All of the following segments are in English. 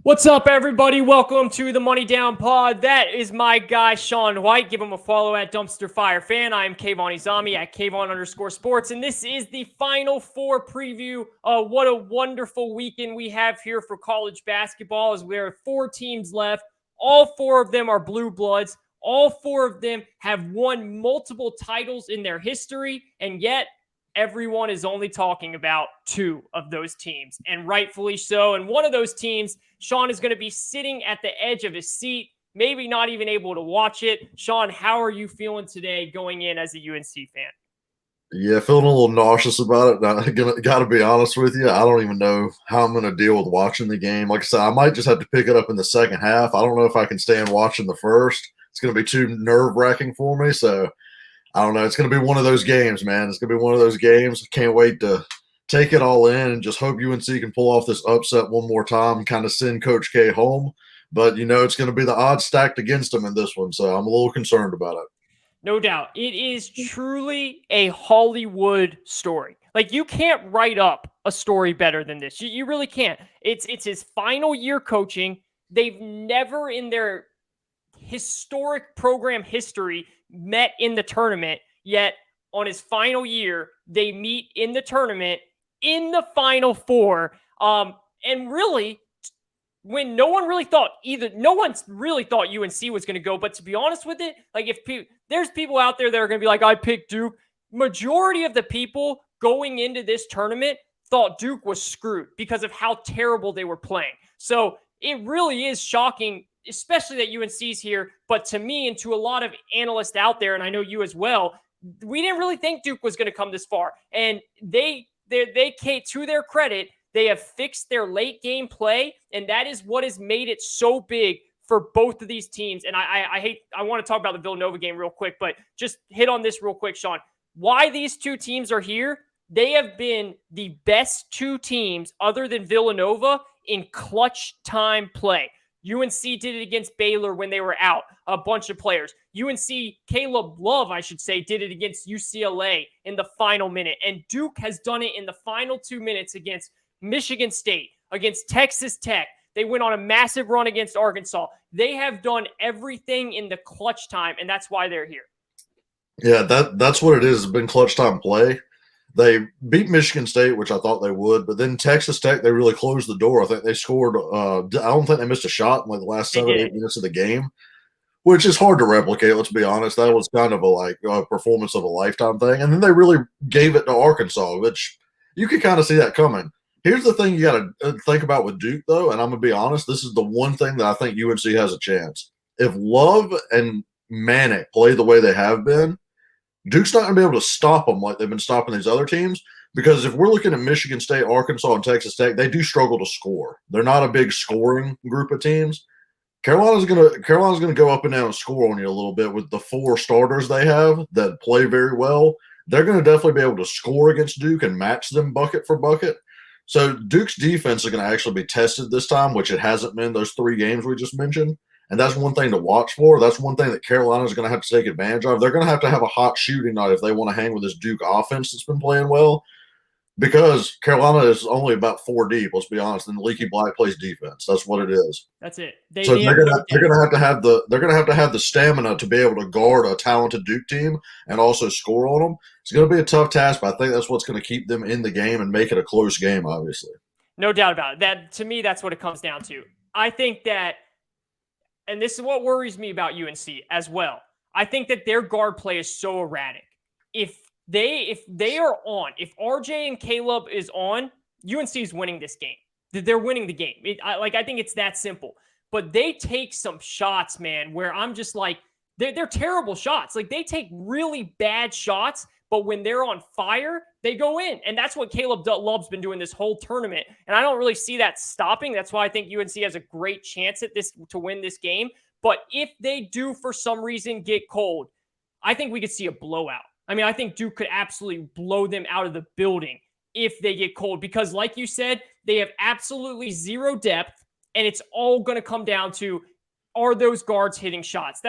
What's up, everybody? Welcome to the Money Down Pod. That is my guy, Sean White. Give him a follow at Dumpster Fire Fan. I am Kayvon Izami at Kayvon_sports, and this is the Final Four preview. What a wonderful weekend we have here for college basketball as there are 4 teams left. All 4 of them are blue bloods. All 4 of them have won multiple titles in their history, and yet everyone is only talking about 2 of those teams, and rightfully so. And one of those teams, Sean is going to be sitting at the edge of his seat, maybe not even able to watch it. Sean, how are you feeling today going in as a UNC fan? Yeah, feeling a little nauseous about it. I got to be honest with you. I don't even know how I'm going to deal with watching the game. Like I said, I might just have to pick it up in the second half. I don't know if I can stand watching the first. It's going to be too nerve-wracking for me. So I don't know. It's going to be one of those games, man. It's going to be one of those games. I can't wait to take it all in and just hope UNC can pull off this upset one more time and kind of send Coach K home. But, it's going to be the odds stacked against him in this one. So I'm a little concerned about it. No doubt. It is truly a Hollywood story. Like, you can't write up a story better than this. You really can't. It's his final year coaching. They've never in their historic program history met in the tournament, yet on his final year, they meet in the tournament in the Final Four. And really, when no one really thought UNC was going to go. But to be honest with it, like there's people out there that are going to be like, I picked Duke. Majority of the people going into this tournament thought Duke was screwed because of how terrible they were playing. So it really is shocking, especially that UNC's here. But to me and to a lot of analysts out there, and I know you as well, we didn't really think Duke was going to come this far. And they to their credit, they have fixed their late game play, and that is what has made it so big for both of these teams. And I want to talk about the Villanova game real quick, but just hit on this real quick, Sean. Why these 2 teams are here, they have been the best 2 teams other than Villanova in clutch time play. UNC did it against Baylor when they were out, a bunch of players. UNC, Caleb Love, I should say, did it against UCLA in the final minute. And Duke has done it in the final 2 minutes against Michigan State, against Texas Tech. They went on a massive run against Arkansas. They have done everything in the clutch time, and that's why they're here. Yeah, that's what it is. It's been clutch time play. They beat Michigan State, which I thought they would, but then Texas Tech, they really closed the door. I think they scored. I don't think they missed a shot in like the last 7-8 minutes of the game, which is hard to replicate. Let's be honest. That was kind of a performance of a lifetime thing. And then they really gave it to Arkansas, which you could kind of see that coming. Here's the thing you got to think about with Duke, though, and I'm going to be honest. This is the one thing that I think UNC has a chance. If Love and Manic play the way they have been, Duke's not going to be able to stop them like they've been stopping these other teams, because if we're looking at Michigan State, Arkansas, and Texas Tech, they do struggle to score. They're not a big scoring group of teams. Carolina's gonna go up and down and score on you a little bit with the 4 starters they have that play very well. They're going to definitely be able to score against Duke and match them bucket for bucket. So Duke's defense is going to actually be tested this time, which it hasn't been those 3 games we just mentioned. And that's one thing to watch for. That's one thing that Carolina is going to have to take advantage of. They're going to have a hot shooting night if they want to hang with this Duke offense that's been playing well, because Carolina is only about 4 deep, let's be honest, and Leaky Black plays defense. That's what it is. That's it. So they're gonna have to have the stamina to be able to guard a talented Duke team and also score on them. It's going to be a tough task, but I think that's what's going to keep them in the game and make it a close game, obviously. No doubt about it. That, to me, that's what it comes down to. I think that, and this is what worries me about UNC as well, I think that their guard play is so erratic. If they are on, if RJ and Caleb is on, UNC is winning this game. They're winning the game. I think it's that simple. But they take some shots, man, where I'm just like, they're terrible shots. Like, they take really bad shots, but when they're on fire, they go in. And that's what Caleb Love's been doing this whole tournament. And I don't really see that stopping. That's why I think UNC has a great chance at this to win this game. But if they do, for some reason, get cold, I think we could see a blowout. I mean, I think Duke could absolutely blow them out of the building if they get cold, because like you said, they have absolutely zero depth, and it's all going to come down to, are those guards hitting shots?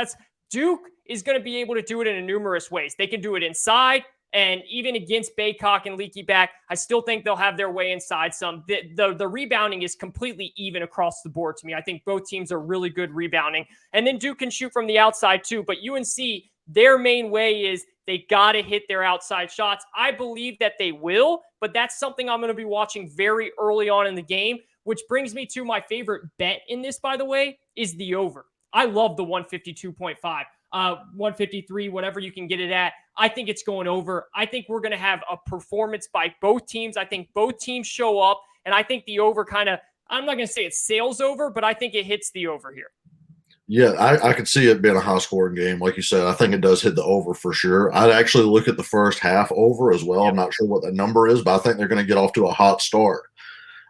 Duke is going to be able to do it in numerous ways. They can do it inside, And even against Baycock and Leaky back, I still think they'll have their way inside some. The rebounding is completely even across the board to me. I think both teams are really good rebounding. And then Duke can shoot from the outside too. But UNC, their main way is they got to hit their outside shots. I believe that they will, but that's something I'm going to be watching very early on in the game, which brings me to my favorite bet in this, by the way, is the over. I love the 152.5. 153, whatever you can get it at. I think it's going over. I think we're going to have a performance by both teams. I think both teams show up, and I think the over kind of, I'm not going to say it sails over, but I think it hits the over here. Yeah, I could see it being a high-scoring game. Like you said, I think it does hit the over for sure. I'd actually look at the first half over as well. Yep. I'm not sure what that number is, but I think they're going to get off to a hot start.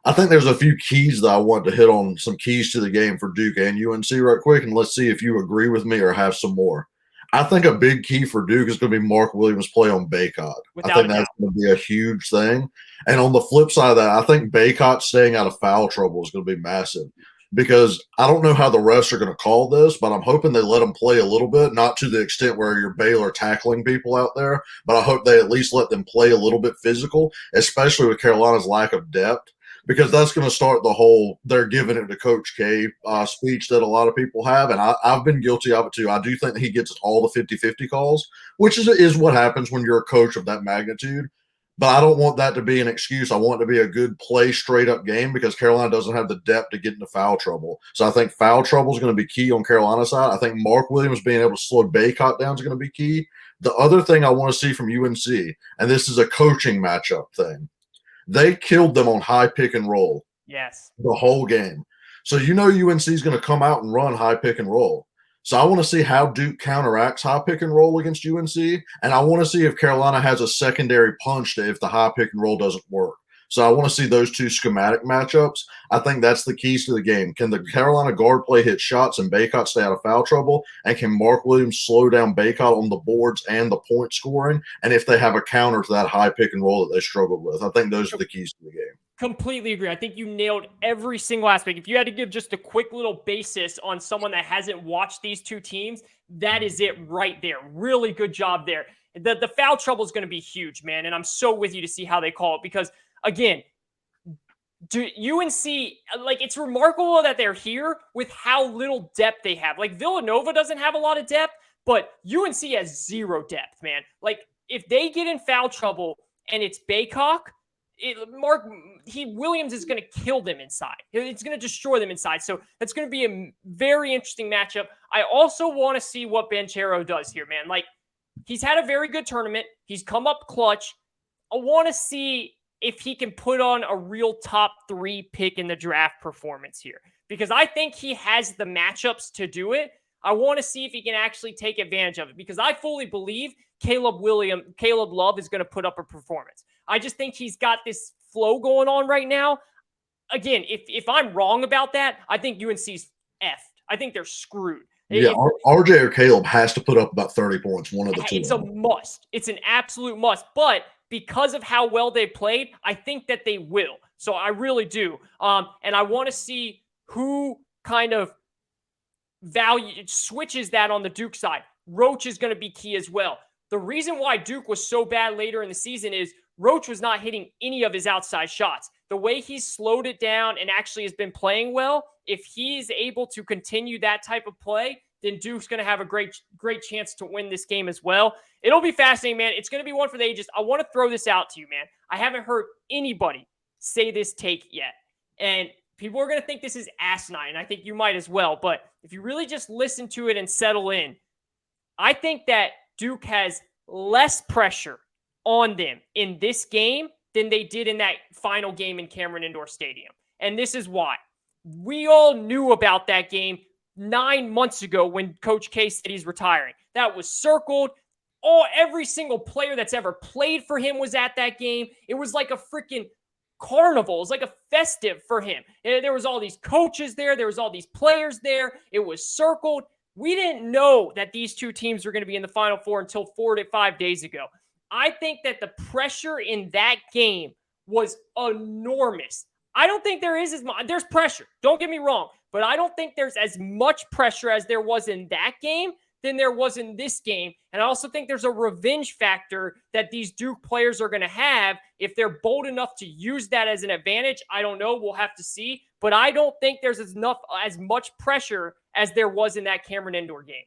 I think there's a few keys that I want to hit on, some keys to the game for Duke and UNC right quick, and let's see if you agree with me or have some more. I think a big key for Duke is going to be Mark Williams' play on Baycott. I think that's going to be a huge thing. And on the flip side of that, I think Baycott staying out of foul trouble is going to be massive because I don't know how the refs are going to call this, but I'm hoping they let him play a little bit, not to the extent where you're Baylor tackling people out there, but I hope they at least let them play a little bit physical, especially with Carolina's lack of depth. Because that's going to start the whole they're giving it to Coach K speech that a lot of people have. And I've been guilty of it too. I do think that he gets all the 50-50 calls, which is what happens when you're a coach of that magnitude. But I don't want that to be an excuse. I want it to be a good play, straight-up game because Carolina doesn't have the depth to get into foul trouble. So I think foul trouble is going to be key on Carolina's side. I think Mark Williams being able to slow Baycott down is going to be key. The other thing I want to see from UNC, and this is a coaching matchup thing, they killed them on high pick and roll. Yes. The whole game. So UNC is going to come out and run high pick and roll. So I want to see how Duke counteracts high pick and roll against UNC, and I want to see if Carolina has a secondary punch to if the high pick and roll doesn't work. So I want to see those two schematic matchups. I think that's the keys to the game. Can the Carolina guard play hit shots and Baycott stay out of foul trouble? And can Mark Williams slow down Baycott on the boards and the point scoring? And if they have a counter to that high pick and roll that they struggled with, I think those are the keys to the game. Completely agree. I think you nailed every single aspect. If you had to give just a quick little basis on someone that hasn't watched these two teams, that is it right there. Really good job there. The foul trouble is going to be huge, man. And I'm so with you to see how they call it because, again, UNC, like, it's remarkable that they're here with how little depth they have. Like, Villanova doesn't have a lot of depth, but UNC has zero depth, man. Like, if they get in foul trouble and it's Baycock, Williams is going to kill them inside. It's going to destroy them inside. So that's going to be a very interesting matchup. I also want to see what Banchero does here, man. Like, he's had a very good tournament. He's come up clutch. I want to see if he can put on a real top 3 pick in the draft performance here, because I think he has the matchups to do it. I want to see if he can actually take advantage of it, because I fully believe Caleb Love is going to put up a performance. I just think he's got this flow going on right now. Again, if I'm wrong about that, I think UNC's effed. I think they're screwed. Yeah, RJ or Caleb has to put up about 30 points, one of the two. It's a must. It's an absolute must. But because of how well they played, I think that they will. So I really do. And I want to see who kind of switches that on the Duke side. Roach is going to be key as well. The reason why Duke was so bad later in the season is Roach was not hitting any of his outside shots. The way he's slowed it down and actually has been playing well, if he's able to continue that type of play, then Duke's going to have a great chance to win this game as well. It'll be fascinating, man. It's going to be one for the ages. I want to throw this out to you, man. I haven't heard anybody say this take yet. And people are going to think this is asinine. I think you might as well. But if you really just listen to it and settle in, I think that Duke has less pressure on them in this game than they did in that final game in Cameron Indoor Stadium. And this is why. We all knew about that game 9 months ago when Coach K said he's retiring. That was circled. Every single player that's ever played for him was at that game. It was like a freaking carnival. It was like a festive for him. There was all these coaches there. There was all these players there. It was circled. We didn't know that these two teams were going to be in the Final Four until 4 to 5 days ago. I think that the pressure in that game was enormous. I don't think there is as much. There's pressure. Don't get me wrong. But I don't think there's as much pressure as there was in that game than there was in this game. And I also think there's a revenge factor that these Duke players are going to have if they're bold enough to use that as an advantage. I don't know. We'll have to see. But I don't think there's as much pressure as there was in that Cameron Indoor game.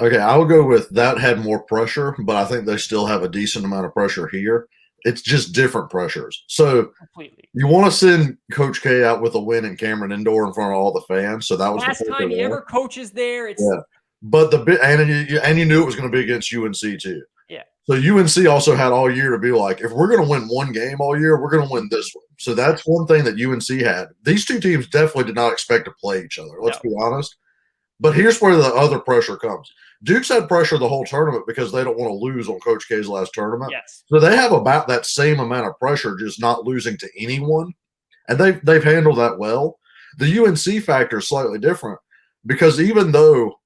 Okay, I would go with that had more pressure, but I think they still have a decent amount of pressure here. It's just different pressures. So completely. You want to send Coach K out with a win in Cameron Indoor in front of all the fans. So that was last the time he ever coaches there. It's But and you knew it was going to be against UNC too. Yeah. So UNC also had all year to be like, if we're going to win one game all year, we're going to win this one. So that's one thing that UNC had. These two teams definitely did not expect to play each other. Let's be honest. But here's where the other pressure comes. Duke's had pressure the whole tournament because they don't want to lose on Coach K's last tournament. Yes. So they have about that same amount of pressure, just not losing to anyone. And they've handled that well. The UNC factor is slightly different because even though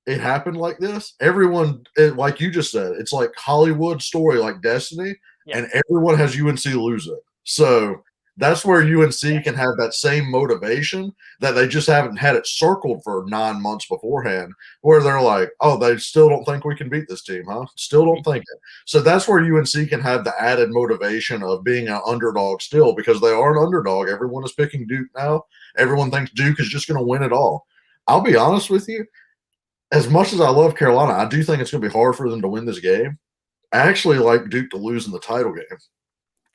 it happened like this, everyone, like you just said, it's like Hollywood story, like Destiny, and everyone has UNC losing. So that's where UNC can have that same motivation that they just haven't had it circled for 9 months beforehand, where they're like, oh, they still don't think we can beat this team, huh? Still don't think it. So that's where UNC can have the added motivation of being an underdog still, because they are an underdog. Everyone is picking Duke now. Everyone thinks Duke is just going to win it all. I'll be honest with you. As much as I love Carolina, I do think it's going to be hard for them to win this game. I actually like Duke to lose in the title game.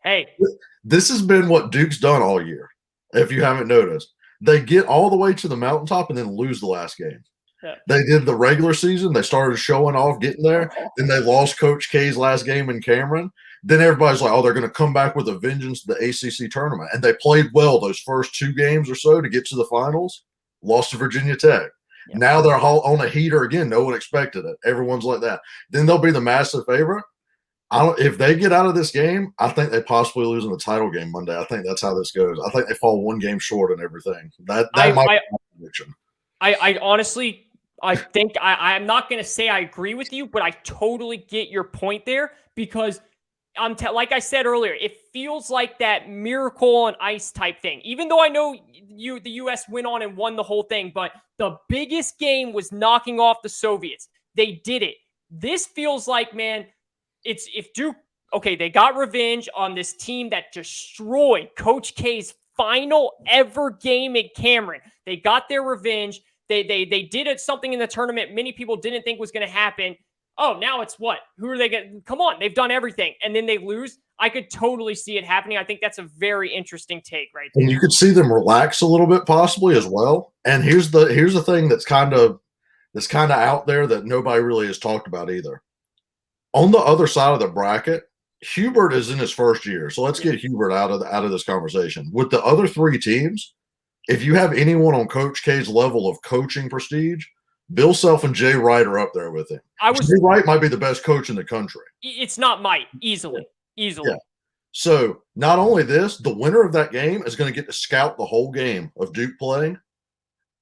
Hey. This has been what Duke's done all year, if you haven't noticed. They get all the way to the mountaintop and then lose the last game. Yeah. They did the regular season. They started showing off, getting there. Then they lost Coach K's last game in Cameron. Then everybody's like, oh, they're going to come back with a vengeance to the ACC tournament. And they played well those first 2 games or so to get to the finals. Lost to Virginia Tech. Yeah. Now they're on a heater again. No one expected it. Everyone's like that. Then they'll be the massive favorite. If they get out of this game, I think they possibly lose in the title game Monday. I think that's how this goes. I think they fall 1 game short and everything. That might be my prediction. I honestly, I think I'm not going to say I agree with you, but I totally get your point there, because like I said earlier, it feels like that miracle on ice type thing. Even though I know the U.S. went on and won the whole thing, but the biggest game was knocking off the Soviets. They did it. This feels like, man, it's if Duke, okay, they got revenge on this team that destroyed Coach K's final ever game at Cameron. They got their revenge. They did something in the tournament many people didn't think was going to happen. Oh, now it's what? Who are they going to? Come on, they've done everything, and then they lose. I could totally see it happening. I think that's a very interesting take right there. And you could see them relax a little bit possibly as well. And here's the thing that's kind of out there that nobody really has talked about either. On the other side of the bracket, Hubert is in his first year. So let's get Hubert out of this conversation. With the other 3 teams, if you have anyone on Coach K's level of coaching prestige, Bill Self and Jay Wright are up there with him. Jay Wright might be the best coach in the country. It's not might. Easily. Yeah. So not only this, the winner of that game is going to get to scout the whole game of Duke playing.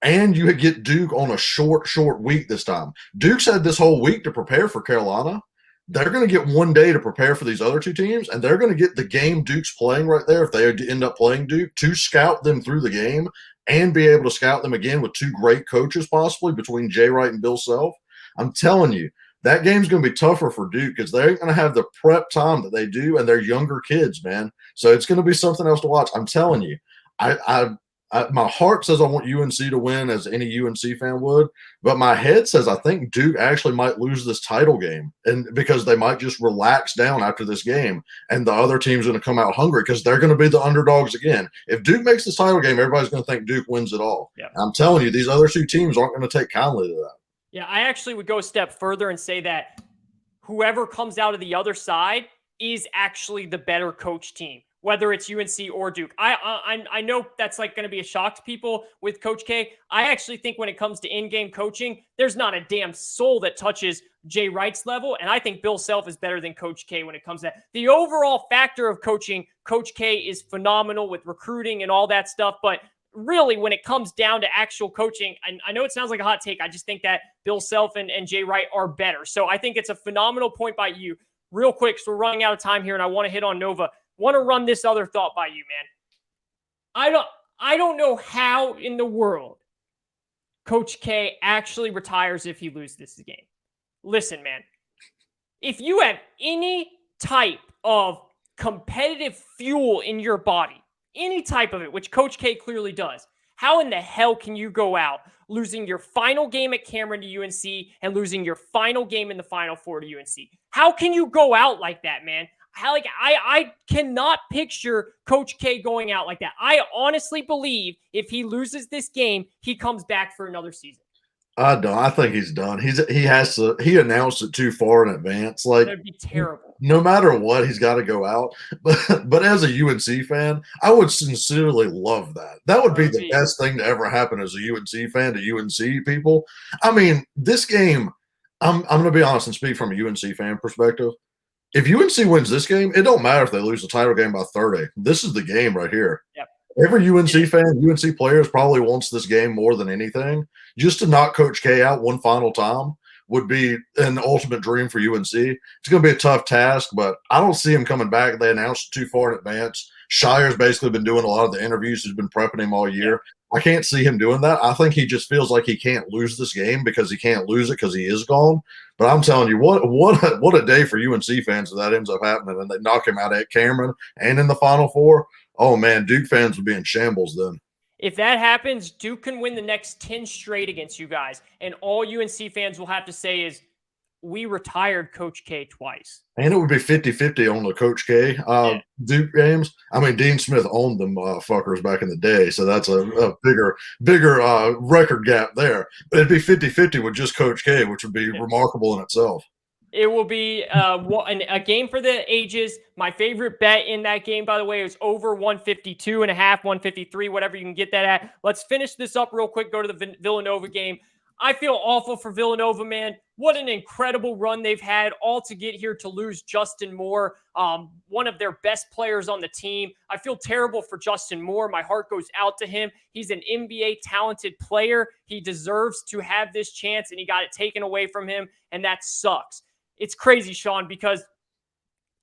And you get Duke on a short week this time. Duke's had this whole week to prepare for Carolina. They're going to get 1 day to prepare for these other 2 teams, and they're going to get the game Duke's playing right there, if they end up playing Duke, to scout them through the game and be able to scout them again with 2 great coaches possibly between Jay Wright and Bill Self. I'm telling you, that game's going to be tougher for Duke because they're going to have the prep time that they do, and they're younger kids, man. So it's going to be something else to watch. I'm telling you, my heart says I want UNC to win, as any UNC fan would, but my head says I think Duke actually might lose this title game, and because they might just relax down after this game, and the other team's going to come out hungry because they're going to be the underdogs again. If Duke makes this title game, everybody's going to think Duke wins it all. Yeah. I'm telling you, these other 2 teams aren't going to take kindly to that. Yeah, I actually would go a step further and say that whoever comes out of the other side is actually the better coach team, whether it's UNC or Duke. I know that's like going to be a shock to people with Coach K. I actually think when it comes to in-game coaching, there's not a damn soul that touches Jay Wright's level, and I think Bill Self is better than Coach K when it comes to that. The overall factor of coaching, Coach K is phenomenal with recruiting and all that stuff, but really when it comes down to actual coaching, I know it sounds like a hot take, I just think that Bill Self and Jay Wright are better. So I think it's a phenomenal point by you. Real quick, so we're running out of time here, and I want to hit on Nova. Want to run this other thought by you, man. I don't know how in the world Coach K actually retires if he loses this game. listen, man, if you have any type of competitive fuel in your body, any type of it, which Coach K clearly does, how in the hell can you go out losing your final game at Cameron to UNC and losing your final game in the Final Four to UNC? How can you go out like that, man? I cannot picture Coach K going out like that. I honestly believe if he loses this game, he comes back for another season. I don't. I think he's done. He announced it too far in advance. Like, that'd be terrible. No matter what, he's got to go out. But as a UNC fan, I would sincerely love that. That would be the best thing to ever happen as a UNC fan to UNC people. I mean, this game, I'm going to be honest and speak from a UNC fan perspective. If UNC wins this game, it don't matter if they lose the title game by 30. This is the game right here. Yep. Every UNC fan, UNC players probably wants this game more than anything. Just to knock Coach K out one final time would be an ultimate dream for UNC. It's going to be a tough task, but I don't see him coming back. They announced it too far in advance. Shire's basically been doing a lot of the interviews. He's been prepping him all year. I can't see him doing that. I think he just feels like he can't lose this game because he can't lose it because he is gone. But I'm telling you, what a day for UNC fans if that ends up happening and they knock him out at Cameron and in the Final Four. Oh, man, Duke fans would be in shambles then. If that happens, Duke can win the next 10 straight against you guys. And all UNC fans will have to say is, we retired Coach K twice. And it would be 50-50 on the Coach K Duke games. I mean, Dean Smith owned them fuckers back in the day, so that's a bigger record gap there. But it'd be 50-50 with just Coach K, which would be remarkable in itself. It will be a game for the ages. My favorite bet in that game, by the way, is over 152.5, 153, whatever you can get that at. Let's finish this up real quick, go to the Villanova game. I feel awful for Villanova, man. What an incredible run they've had, all to get here to lose Justin Moore, one of their best players on the team. I feel terrible for Justin Moore. My heart goes out to him. He's an NBA talented player. He deserves to have this chance, and he got it taken away from him, and that sucks. It's crazy, Sean, because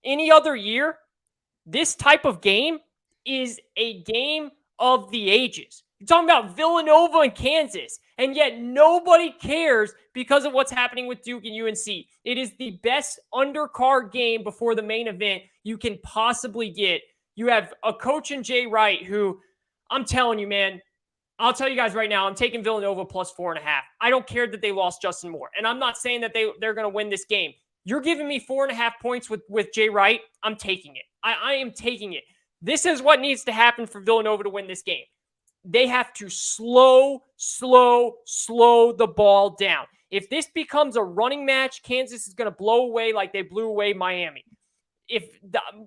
any other year, this type of game is a game of the ages. You're talking about Villanova and Kansas, and yet nobody cares because of what's happening with Duke and UNC. It is the best undercard game before the main event you can possibly get. You have a coach in Jay Wright who, I'm telling you, man, I'll tell you guys right now, I'm taking Villanova plus 4.5. I don't care that they lost Justin Moore, and I'm not saying that they're going to win this game. You're giving me 4.5 points with Jay Wright. I'm taking it. I am taking it. This is what needs to happen for Villanova to win this game. They have to slow the ball down. If this becomes a running match, Kansas is going to blow away like they blew away Miami.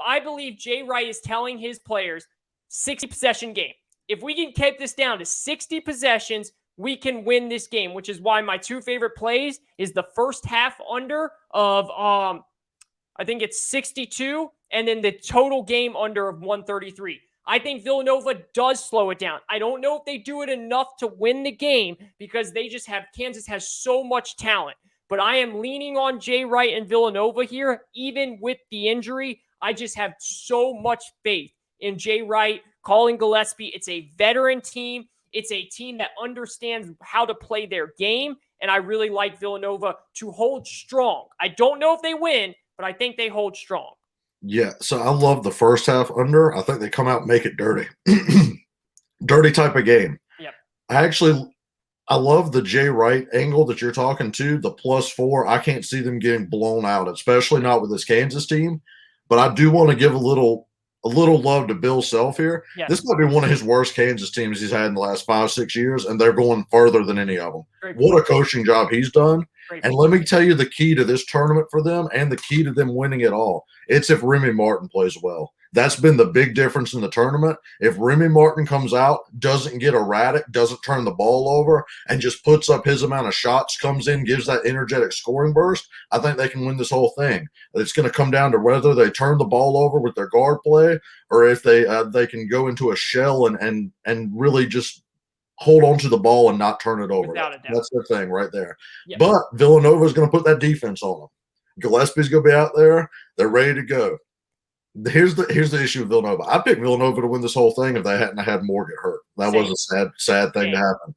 I believe Jay Wright is telling his players 60 possession game. If we can keep this down to 60 possessions, we can win this game, which is why my two favorite plays is the first half under of, I think it's 62, and then the total game under of 133. I think Villanova does slow it down. I don't know if they do it enough to win the game because Kansas has so much talent. But I am leaning on Jay Wright and Villanova here, even with the injury. I just have so much faith in Jay Wright, Colin Gillespie. It's a veteran team. It's a team that understands how to play their game, and I really like Villanova to hold strong. I don't know if they win, but I think they hold strong. Yeah, so I love the first half under. I think they come out and make it dirty. Dirty type of game. Yep. I love the Jay Wright angle that you're talking to, the +4. I can't see them getting blown out, especially not with this Kansas team. But I do want to give a little love to Bill Self here. Yes. This might be one of his worst Kansas teams he's had in the last 5-6 years, and they're going further than any of them. What a coaching job he's done. And let me tell you the key to this tournament for them and the key to them winning it all. It's if Remy Martin plays well. That's been the big difference in the tournament. If Remy Martin comes out, doesn't get erratic, doesn't turn the ball over, and just puts up his amount of shots, comes in, gives that energetic scoring burst, I think they can win this whole thing. It's going to come down to whether they turn the ball over with their guard play or if they can go into a shell and really just hold on to the ball and not turn it over. That's the thing right there. Yep. But Villanova is going to put that defense on them. Gillespie's going to be out there. They're ready to go. Here's the issue with Villanova. I picked Villanova to win this whole thing if they hadn't had Moore get hurt. That was a sad thing to happen.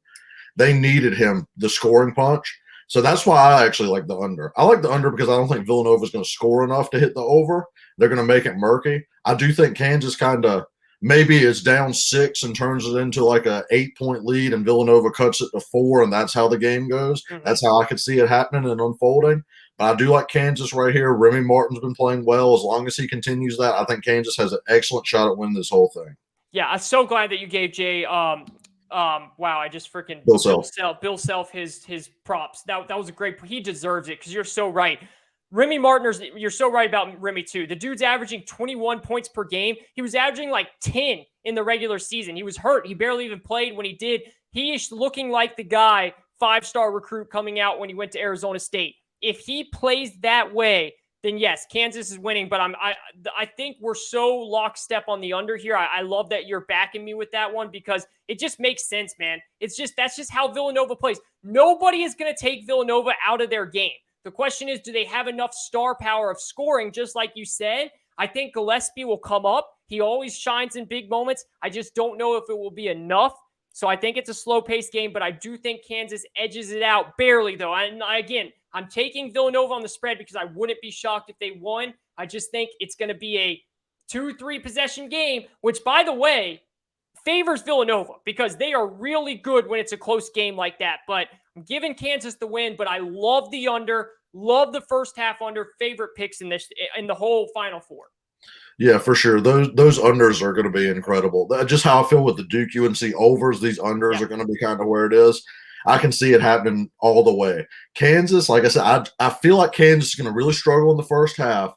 They needed him, the scoring punch. So that's why I actually like the under. I like the under because I don't think Villanova is going to score enough to hit the over. They're going to make it murky. I do think Kansas kind of maybe is down 6 and turns it into like a 8-point lead, and Villanova cuts it to 4, and that's how the game goes. Mhm. That's how I could see it happening and unfolding. But I do like Kansas right here. Remy Martin's been playing well. As long as he continues that, I think Kansas has an excellent shot at winning this whole thing. Yeah, I'm so glad that you gave Jay. Wow, I just freaking Bill Self his props. That was a great. He deserves it because you're so right. Remy Martiners, you're so right about Remy too. The dude's averaging 21 points per game. He was averaging like 10 in the regular season. He was hurt. He barely even played when he did. He is looking like the guy, 5-star recruit coming out when he went to Arizona State. If he plays that way, then yes, Kansas is winning. But I think we're so lockstep on the under here. I love that you're backing me with that one because it just makes sense, man. That's just how Villanova plays. Nobody is going to take Villanova out of their game. The question is, do they have enough star power of scoring? Just like you said, I think Gillespie will come up. He always shines in big moments. I just don't know if it will be enough. So I think it's a slow-paced game, but I do think Kansas edges it out barely, though. And again, I'm taking Villanova on the spread because I wouldn't be shocked if they won. I just think it's going to be a 2-3 possession game, which, by the way, favors Villanova because they are really good when it's a close game like that. But I'm giving Kansas the win, but I love the under, love the first half under, favorite picks in the whole Final Four. Yeah, for sure. Those unders are going to be incredible. Just how I feel with the Duke UNC overs, these unders are going to be kind of where it is. I can see it happening all the way. Kansas, like I said, I feel like Kansas is going to really struggle in the first half,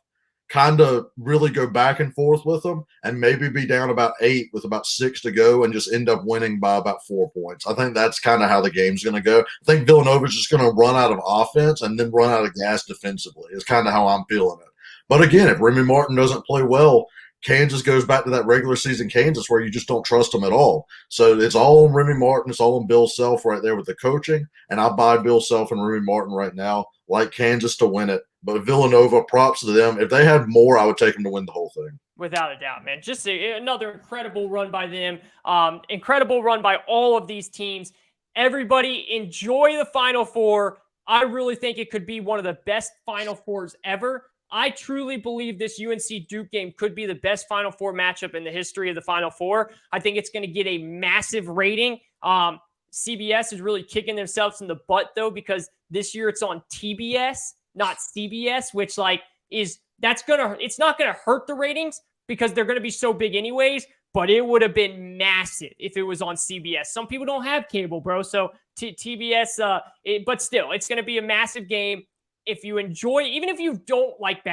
kind of really go back and forth with them, and maybe be down about 8 with about 6 to go and just end up winning by about 4 points. I think that's kind of how the game's going to go. I think Villanova's just going to run out of offense and then run out of gas defensively. It's kind of how I'm feeling it. But again, if Remy Martin doesn't play well, Kansas goes back to that regular season Kansas where you just don't trust them at all. So it's all on Remy Martin. It's all on Bill Self right there with the coaching. And I buy Bill Self and Remy Martin right now, like Kansas to win it. But Villanova, props to them. If they had more, I would take them to win the whole thing. Without a doubt, man. Just another incredible run by them. Incredible run by all of these teams. Everybody enjoy the Final Four. I really think it could be one of the best Final Fours ever. I truly believe this UNC Duke game could be the best Final Four matchup in the history of the Final Four. I think it's going to get a massive rating. CBS is really kicking themselves in the butt, though, because this year it's on TBS, not CBS, which it's not going to hurt the ratings because they're going to be so big anyways, but it would have been massive if it was on CBS. Some people don't have cable, bro, so TBS, but still, it's going to be a massive game. If you enjoy, even if you don't like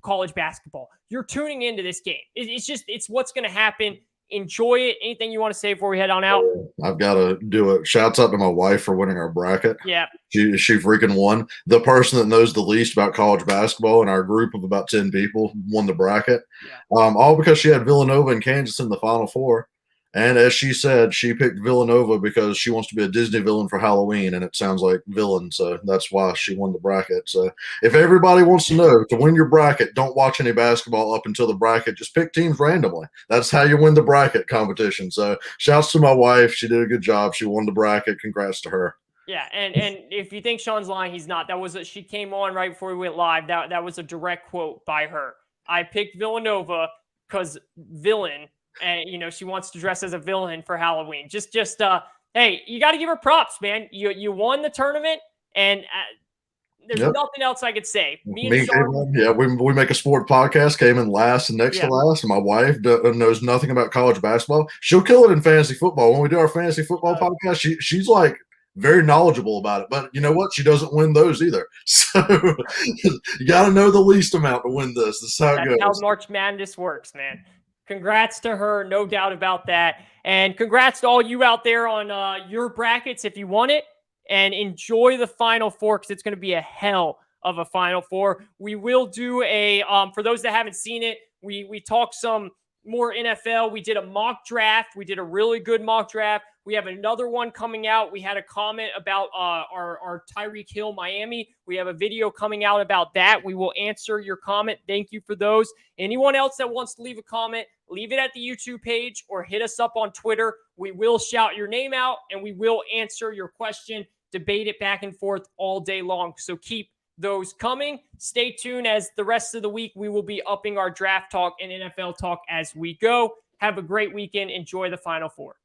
college basketball, you're tuning into this game. It's what's going to happen. Enjoy it. Anything you want to say before we head on out? I've got to do it. Shouts out to my wife for winning our bracket. Yeah. She freaking won. The person that knows the least about college basketball in our group of about 10 people won the bracket. Yeah. All because she had Villanova and Kansas in the Final Four. And as she said, she picked Villanova because she wants to be a Disney villain for Halloween, and it sounds like villain, so that's why she won the bracket. So if everybody wants to know, to win your bracket, don't watch any basketball up until the bracket. Just pick teams randomly. That's how you win the bracket competition. So shouts to my wife. She did a good job. She won the bracket. Congrats to her. Yeah, and if you think Sean's lying, he's not. She came on right before we went live. That was a direct quote by her. I picked Villanova because villain. And, she wants to dress as a villain for Halloween. Hey, you got to give her props, man. You won the tournament, and there's nothing else I could say. Me and Sean, we make a sport podcast, came in last and next to last, and my wife knows nothing about college basketball. She'll kill it in fantasy football. When we do our fantasy football podcast, she's like very knowledgeable about it. But you know what? She doesn't win those either. So you got to know the least amount to win this. That's how it goes. That's how March Madness works, man. Congrats to her, no doubt about that. And congrats to all you out there on your brackets if you won it. And enjoy the Final Four because it's going to be a hell of a Final Four. We will do for those that haven't seen it, we talked some more NFL. We did a mock draft. We did a really good mock draft. We have another one coming out. We had a comment about our Tyreek Hill Miami. We have a video coming out about that. We will answer your comment. Thank you for those. Anyone else that wants to leave a comment, leave it at the YouTube page or hit us up on Twitter. We will shout your name out and we will answer your question. debate it back and forth all day long. So keep those coming. Stay tuned as the rest of the week we will be upping our draft talk and NFL talk as we go. Have a great weekend. Enjoy the Final Four.